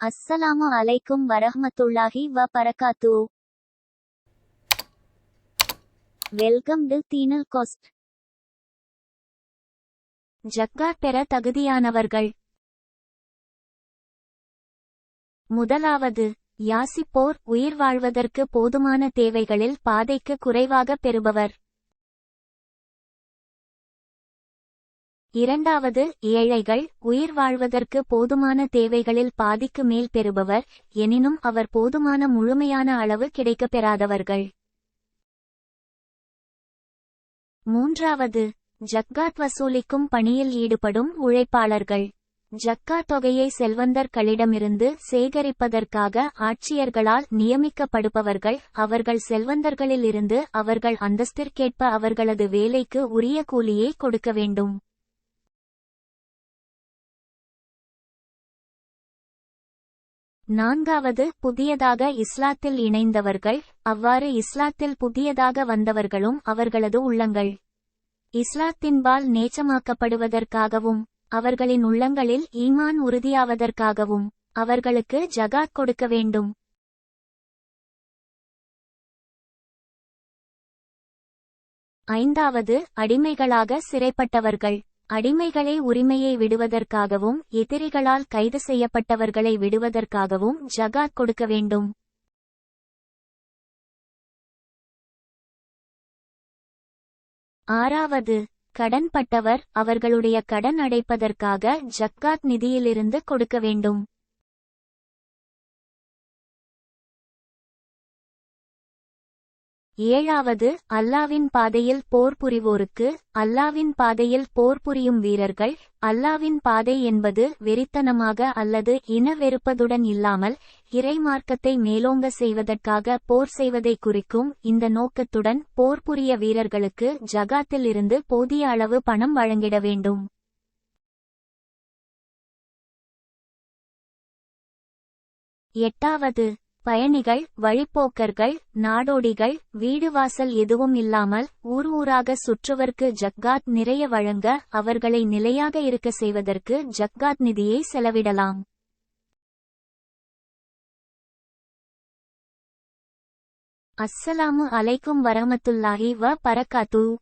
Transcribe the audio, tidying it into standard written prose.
அஸ்ஸலாமு அலைக்கும் வரஹ்மத்துல்லாஹி வ பரகாத்து. வெல்கம் டு தீனல் கோஸ்ட். ஜக்காத் பெற தகுதியானவர்கள். முதலாவது, யாசிப்போர், உயிர் வாழ்வதற்கு போதுமான தேவைகளில் பாதைக்கு குறைவாக பெறுபவர். இரண்டாவது, ஏழைகள், உயிர் வாழ்வதற்கு போதுமான தேவைகளில் பாதிக்கு மேல் பெறுபவர், எனினும் அவர் போதுமான முழுமையான அளவு கிடைக்கப் பெறாதவர்கள். மூன்றாவது, ஜக்காத் வசூலிக்கும் பணியில் ஈடுபடும் உழைப்பாளர்கள். ஜக்காத் தொகையை செல்வந்தர்களிடமிருந்து சேகரிப்பதற்காக ஆட்சியர்களால் நியமிக்கப்படுபவர்கள். அவர்கள் செல்வந்தர்களிலிருந்து அவர்கள் அந்தஸ்திற்கேற்ப அவர்களது வேலைக்கு உரிய கூலியை கொடுக்க வேண்டும். நான்காவது, புதியதாக இஸ்லாத்தில் இணைந்தவர்கள். அவ்வாறு இஸ்லாத்தில் புதியதாக வந்தவர்களும் அவர்களது உள்ளங்கள் இஸ்லாத்தின்பால் நேசமாக்கப்படுவதற்காகவும் அவர்களின் உள்ளங்களில் ஈமான் உறுதியாவதற்காகவும் அவர்களுக்கு ஜகாத் கொடுக்க வேண்டும். ஐந்தாவது, அடிமைகளாக சிறைப்பட்டவர்கள். அடிமைகளை உரிமையை விடுவதற்காகவும் எதிரிகளால் கைது செய்யப்பட்டவர்களை விடுவதற்காகவும் ஜகாத் கொடுக்க வேண்டும். ஆறாவது, கடன்பட்டவர், அவர்களுடைய கடன் அடைப்பதற்காக ஜக்காத் நிதியிலிருந்து கொடுக்க வேண்டும். ஏழாவது, அல்லாவின் பாதையில் போர் புரிவோருக்கு. அல்லாவின் பாதையில் போர் புரியும் வீரர்கள். அல்லாவின் பாதை என்பது வெறித்தனமாக அல்லது இன வெறுப்பதுடன் இல்லாமல் இறைமார்க்கத்தை மேலோங்க செய்வதற்காக போர் செய்வதை குறிக்கும். இந்த நோக்கத்துடன் போர் புரிய வீரர்களுக்கு ஜகாத்தில் இருந்து போதிய அளவு பணம் வழங்கிட வேண்டும். எட்டாவது, பயணிகள், வழிப்போக்கர்கள், நாடோடிகள், வீடு வாசல் எதுவும் இல்லாமல் ஊர் ஊராக சுற்றுவர்க்கு ஜக்காத் நிறைய வழங்க அவர்களை நிலையாக இருக்க செய்வதற்கு ஜக்காத் நிதியை செலவிடலாம். அஸ்ஸலாமு அலைக்கும் வரஹ்மத்துல்லாஹி வ பரகாத்து.